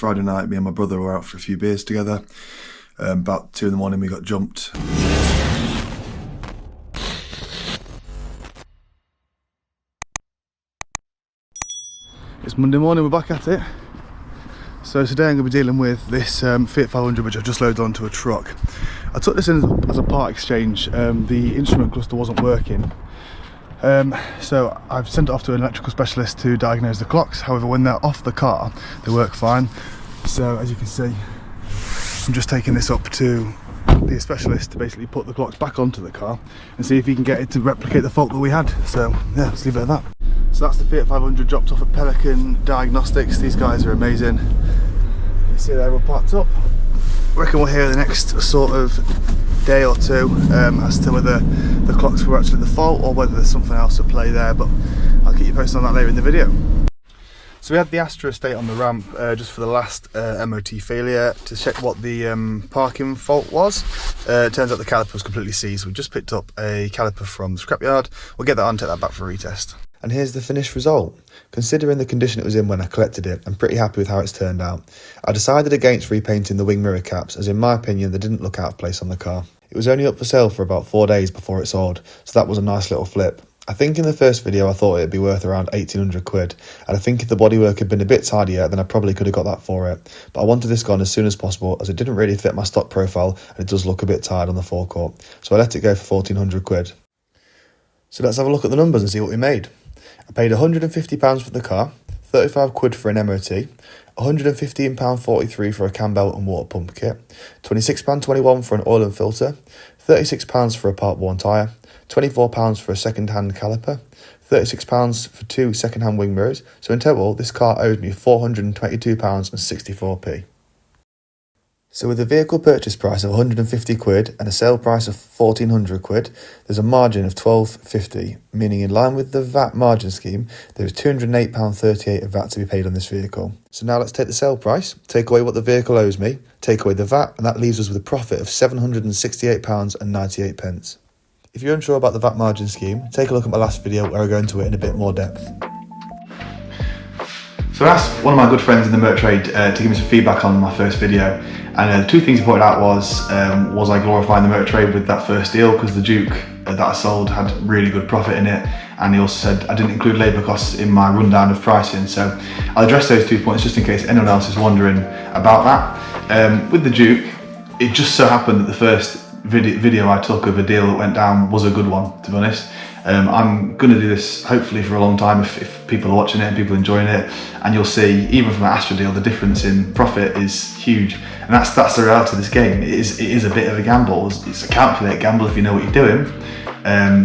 Friday night, me and my brother were out for a few beers together. About 2 in the morning we got jumped. It's Monday morning, we're back at it. So today I'm going to be dealing with this Fiat 500 which I've just loaded onto a truck. I took this in as a part exchange. The instrument cluster wasn't working. So I've sent it off to an electrical specialist to diagnose the clocks. However, when they're off the car, they work fine. So as you can see, I'm just taking this up to the specialist to basically put the clocks back onto the car and see if he can get it to replicate the fault that we had. So yeah, let's leave it at that. So that's the Fiat 500 dropped off at Pelican Diagnostics. These guys are amazing. You see they're all parked up. I reckon we'll hear the next sort of day or two as to whether the clocks were actually the fault or whether there's something else at play there, but I'll keep you posted on that later in the video. So we had the Astra estate on the ramp just for the last MOT failure to check what the parking fault was. It turns out the caliper was completely seized. We just picked up a caliper from the scrapyard. We'll get that on, take that back for a retest. And here's the finished result. Considering the condition it was in when I collected it, I'm pretty happy with how it's turned out. I decided against repainting the wing mirror caps, as in my opinion they didn't look out of place on the car. It was only up for sale for about 4 days before it sold, so that was a nice little flip. I think in the first video I thought it'd be worth around 1800 quid, and I think if the bodywork had been a bit tidier then I probably could have got that for it. But I wanted this gone as soon as possible as it didn't really fit my stock profile and it does look a bit tired on the forecourt. So I let it go for 1400 quid. So let's have a look at the numbers and see what we made. I paid £150 for the car, 35 quid for an MOT, £115.43 for a cam belt and water pump kit, £26.21 for an oil and filter, £36 for a part worn tyre, £24 for a second-hand caliper, £36 for 2 second-hand wing mirrors. So in total, this car owed me £422.64p. So with a vehicle purchase price of 150 quid and a sale price of 1400 quid, there's a margin of 12.50, meaning in line with the VAT margin scheme, there is £208.38 of VAT to be paid on this vehicle. So now let's take the sale price, take away what the vehicle owes me, take away the VAT, and that leaves us with a profit of £768.98. If you're unsure about the VAT margin scheme, take a look at my last video where I go into it in a bit more depth. So I asked one of my good friends in the motor trade to give me some feedback on my first video, and the 2 things he pointed out was I glorifying the motor trade with that first deal because the Duke that I sold had really good profit in it, and he also said I didn't include labour costs in my rundown of pricing. So I'll address those 2 points just in case anyone else is wondering about that. With the Duke, it just so happened that the first video I took of a deal that went down was a good one, to be honest. I'm going to do this hopefully for a long time if people are watching it and people are enjoying it, and you'll see even from an Astra deal the difference in profit is huge, and that's the reality of this game. It is a bit of a gamble. It's a calculated gamble if you know what you're doing,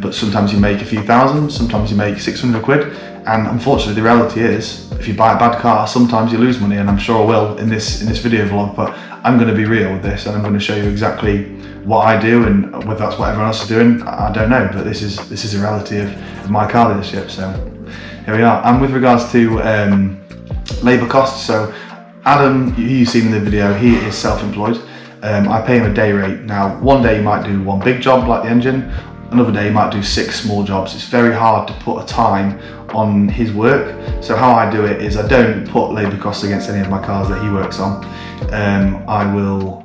but sometimes you make a few thousand, sometimes you make 600 quid, and unfortunately the reality is if you buy a bad car sometimes you lose money, and I'm sure I will in this video vlog, but I'm going to be real with this and I'm going to show you exactly what I do, and whether that's what everyone else is doing, I don't know, but this is the reality of my car dealership. So here we are. And with regards to labour costs, so Adam, who you've seen in the video, he is self-employed. I pay him a day rate. Now, one day he might do 1 big job like the engine, another day he might do 6 small jobs. It's very hard to put a time on his work. So how I do it is I don't put labour costs against any of my cars that he works on. I will,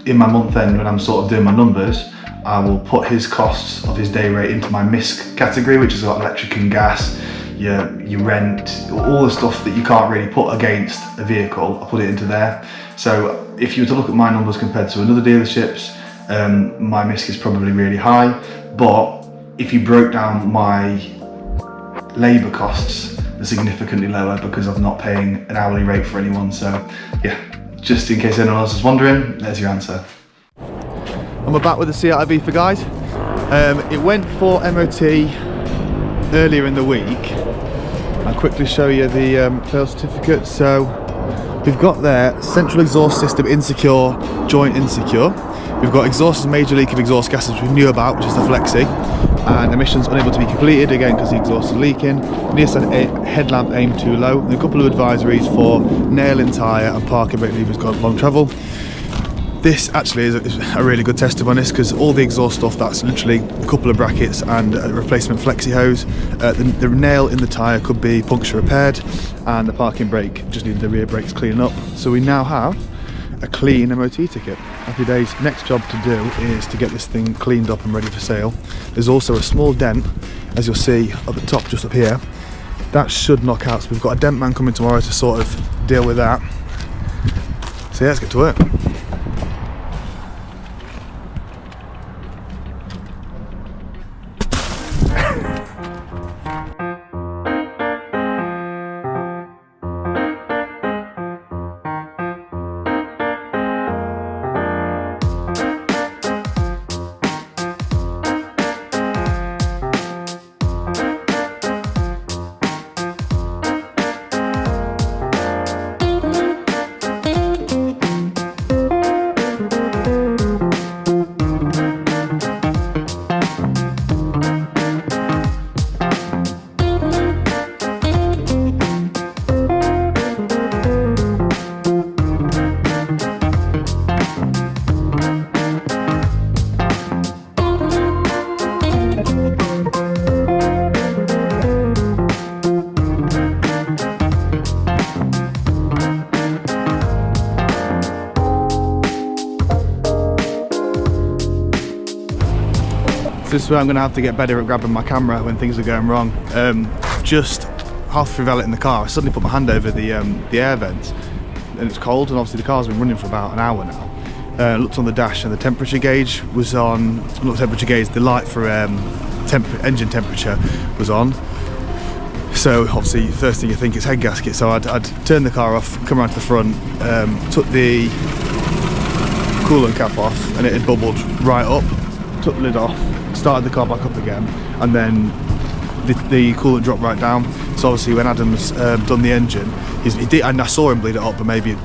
in my month end when I'm sort of doing my numbers, I will put his costs of his day rate into my MISC category, which has got electric and gas, your rent, all the stuff that you can't really put against a vehicle. I put it into there. So if you were to look at my numbers compared to another dealerships, my MISC is probably really high, but if you broke down my labour costs, they're significantly lower because I'm not paying an hourly rate for anyone. So yeah, just in case anyone else is wondering, there's your answer. And we're back with the CRV for guys. It went for MOT earlier in the week. I'll quickly show you the fail certificate. So we've got there central exhaust system insecure, joint insecure. We've got exhaust major leak of exhaust gases, which we knew about, which is the Flexi, and emissions unable to be completed again because the exhaust is leaking. Near side headlamp aim too low. And a couple of advisories for nail in tyre and parking brake levers got long travel. This actually is a really good test, to be honest, because all the exhaust stuff, that's literally a couple of brackets and a replacement flexi hose. The nail in the tyre could be puncture repaired, and the parking brake just needed the rear brakes cleaning up. So we now have a clean MOT ticket. Happy days. Next job to do is to get this thing cleaned up and ready for sale. There's also a small dent, as you'll see at the top just up here. That should knock out, so we've got a dent man coming tomorrow to sort of deal with that. So yeah, let's get to work. This is where I'm going to have to get better at grabbing my camera when things are going wrong. Just half through valeting the car, I suddenly put my hand over the air vents, and it's cold, and obviously the car's been running for about an hour now. Looked on the dash and the temperature gauge was on, not temperature gauge, the light for engine temperature was on. So obviously first thing you think is head gasket, so I'd turn the car off, come around to the front, took the coolant cap off, and it had bubbled right up, took the lid off, started the car back up again, and then the coolant dropped right down. So obviously when Adam's done the engine, he did, and I saw him bleed it up, but maybe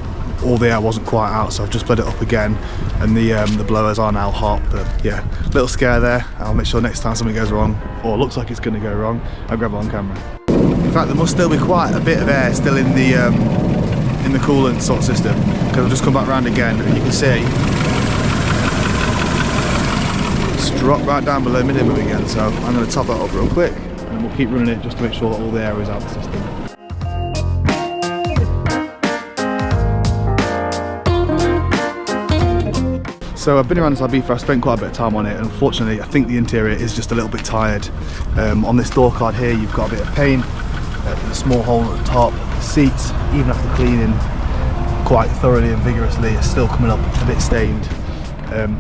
all the air wasn't quite out, so I've just bled it up again, and the blowers are now hot. But yeah, little scare there. I'll make sure next time something goes wrong, or looks like it's going to go wrong, I'll grab it on camera. In fact, there must still be quite a bit of air still in the coolant sort of system, because I've just come back round again, and you can see drop right down below minimum again, so I'm going to top that up real quick, and then we'll keep running it just to make sure that all the air is out of the system. So I've been around this Ibiza, I've spent quite a bit of time on it, and unfortunately I think the interior is just a little bit tired. On this door card here you've got a bit of paint, a small hole at the top, the seats, even after cleaning quite thoroughly and vigorously, it's still coming up a bit stained.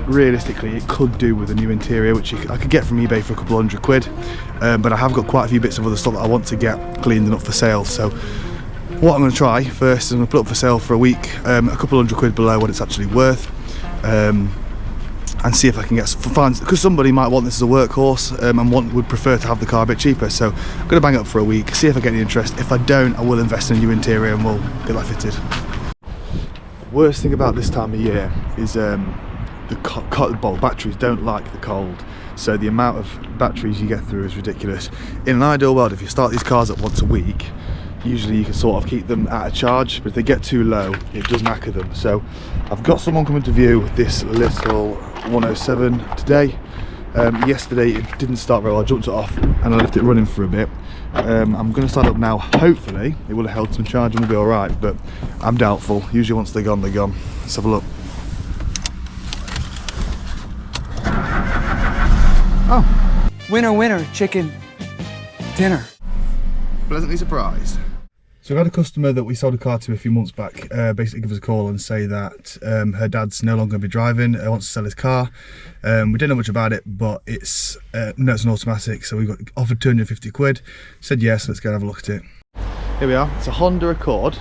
Realistically it could do with a new interior, which I could get from eBay for a couple of £100, but I have got quite a few bits of other stuff that I want to get cleaned and up for sale. So what I'm going to try first is I'm going to put it up for sale for a week, a couple of £100 below what it's actually worth, and see if I can get funds, because somebody might want this as a workhorse, and would prefer to have the car a bit cheaper. So I'm going to bang it up for a week, see if I get any interest. If I don't, I will invest in a new interior and we'll get that fitted. Worst thing about this time of year is the batteries don't like the cold, so the amount of batteries you get through is ridiculous. In an ideal world, if you start these cars up once a week, usually you can sort of keep them at a charge, but if they get too low it does knacker them. So I've got someone coming to view this little 107 today. Yesterday it didn't start very well, I jumped it off and I left it running for a bit. I'm going to start up now, hopefully it will have held some charge and we'll be alright, but I'm doubtful. Usually once they're gone, they're gone. Let's have a look. Oh, winner, winner, chicken dinner. Pleasantly surprised. So we've had a customer that we sold a car to a few months back basically give us a call and say that her dad's no longer going to be driving, wants to sell his car. We didn't know much about it, but it's no, it's an automatic, so we got offered £250. Said yes, let's go and have a look at it. Here we are. It's a Honda Accord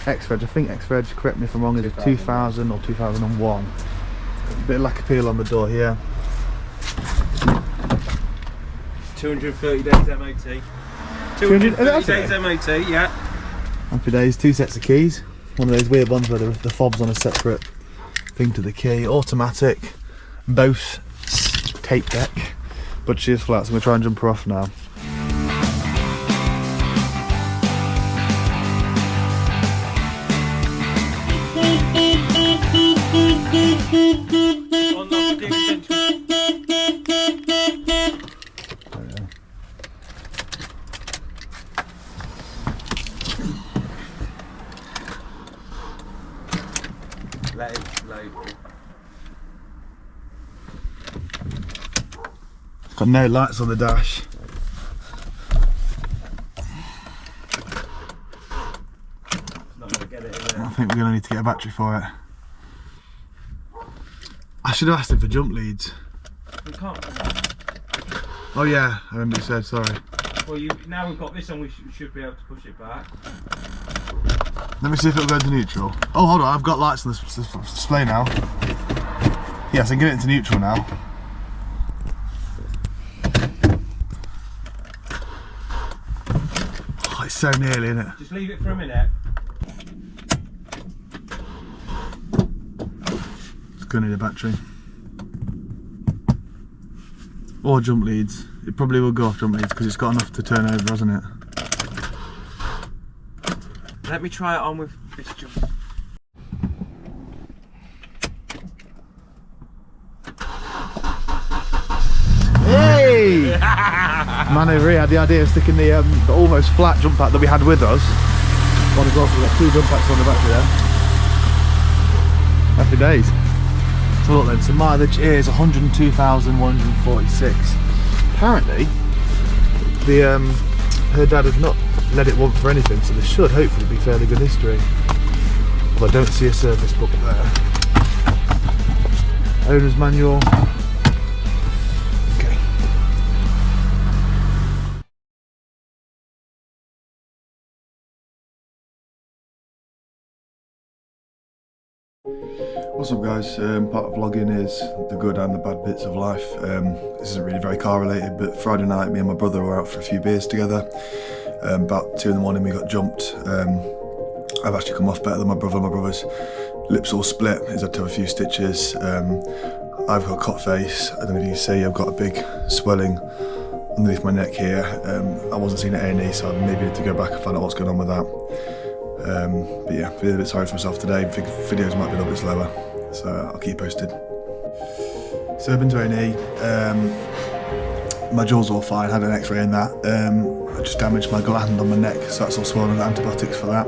X-Reg. I think X-Reg, correct me if I'm wrong, is a 2000 or 2001. A bit of lack appeal on the door here. 230 days MOT. 230 days MOT, yeah. Happy days. 2 sets of keys. One of those weird ones where the fob's on a separate thing to the key. Automatic. Bose tape deck. But she is flat, so I'm going to try and jump her off now. Let it label. It's got no lights on the dash. Not gonna get it in there. I think we're going to need to get a battery for it. I should have asked him for jump leads. We can't. Oh yeah, I remember you said, sorry. Well, now we've got this on, we should be able to push it back. Let me see if it'll go into neutral. Oh, hold on, I've got lights on the display now. Yes, I can get it into neutral now. Oh, it's so nearly, isn't it? Just leave it for a minute. It's going to need a battery. Or jump leads. It probably will go off jump leads because it's got enough to turn over, hasn't it? Let me try it on with this jump. Hey! Man over here had the idea of sticking the almost flat jump pack that we had with us. One as well, so we've got 2 jump packs on the battery there. Happy days. So look then, so mileage is 102,146. Apparently, her dad had not let it want for anything, so there should hopefully be fairly good history. Although I don't see a service book there. Owner's manual. Okay. What's up guys, part of vlogging is the good and the bad bits of life. This isn't really very car related, but Friday night me and my brother were out for a few beers together. About 2 in the morning we got jumped. I've actually come off better than my brother. My brother's lips all split, he's had to have a few stitches. I've got a cut face, I don't know if you can see, I've got a big swelling underneath my neck here. I wasn't seen at A&E, so I maybe need to go back and find out what's going on with that. But yeah, feeling a bit sorry for myself today. Videos might be a little bit slower, so I'll keep you posted. So I've been to A&E. My jaw's all fine, had an x-ray in that. I just damaged my gland on my neck, so that's all swollen, got antibiotics for that.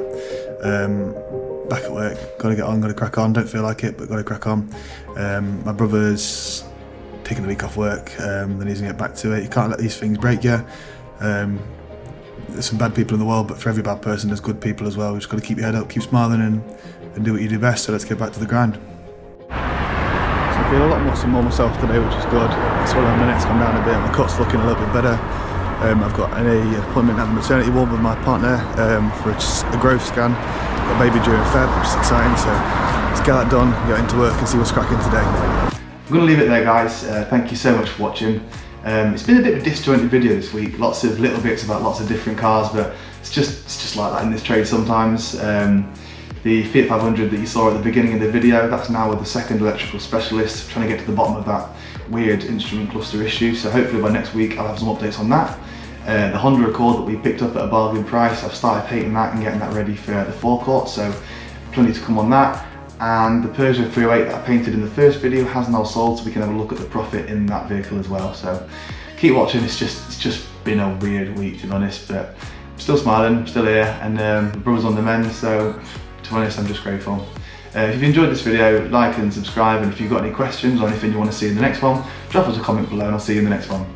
Back at work, gotta get on, gotta crack on, don't feel like it, but gotta crack on. My brother's taking a week off work, then he's gonna get back to it. You can't let these things break you. There's some bad people in the world, but for every bad person there's good people as well. We've just got to keep your head up, keep smiling and do what you do best, so let's get back to the grind. So I feel a lot more myself today, which is good. Swelling my neck's gone down a bit, my cut's looking a little bit better. I've got an appointment at the maternity ward with my partner for a growth scan. Got a baby during Feb, which is exciting, so let's get that done, get into work and see what's cracking today. I'm going to leave it there guys, thank you so much for watching. It's been a bit of a disjointed video this week, lots of little bits about lots of different cars, but it's just like that in this trade sometimes. The Fiat 500 that you saw at the beginning of the video, that's now with the second electrical specialist, trying to get to the bottom of that weird instrument cluster issue, so hopefully by next week I'll have some updates on that. The Honda Accord that we picked up at a bargain price, I've started painting that and getting that ready for the forecourt, so plenty to come on that. And the Peugeot 308 that I painted in the first video has now sold, so we can have a look at the profit in that vehicle as well. So keep watching, it's just been a weird week to be honest, but I'm still smiling, I'm still here, and the brother's on the mend, so to be honest I'm just grateful. If you've enjoyed this video, like and subscribe, and if you've got any questions or anything you want to see in the next one, drop us a comment below and I'll see you in the next one.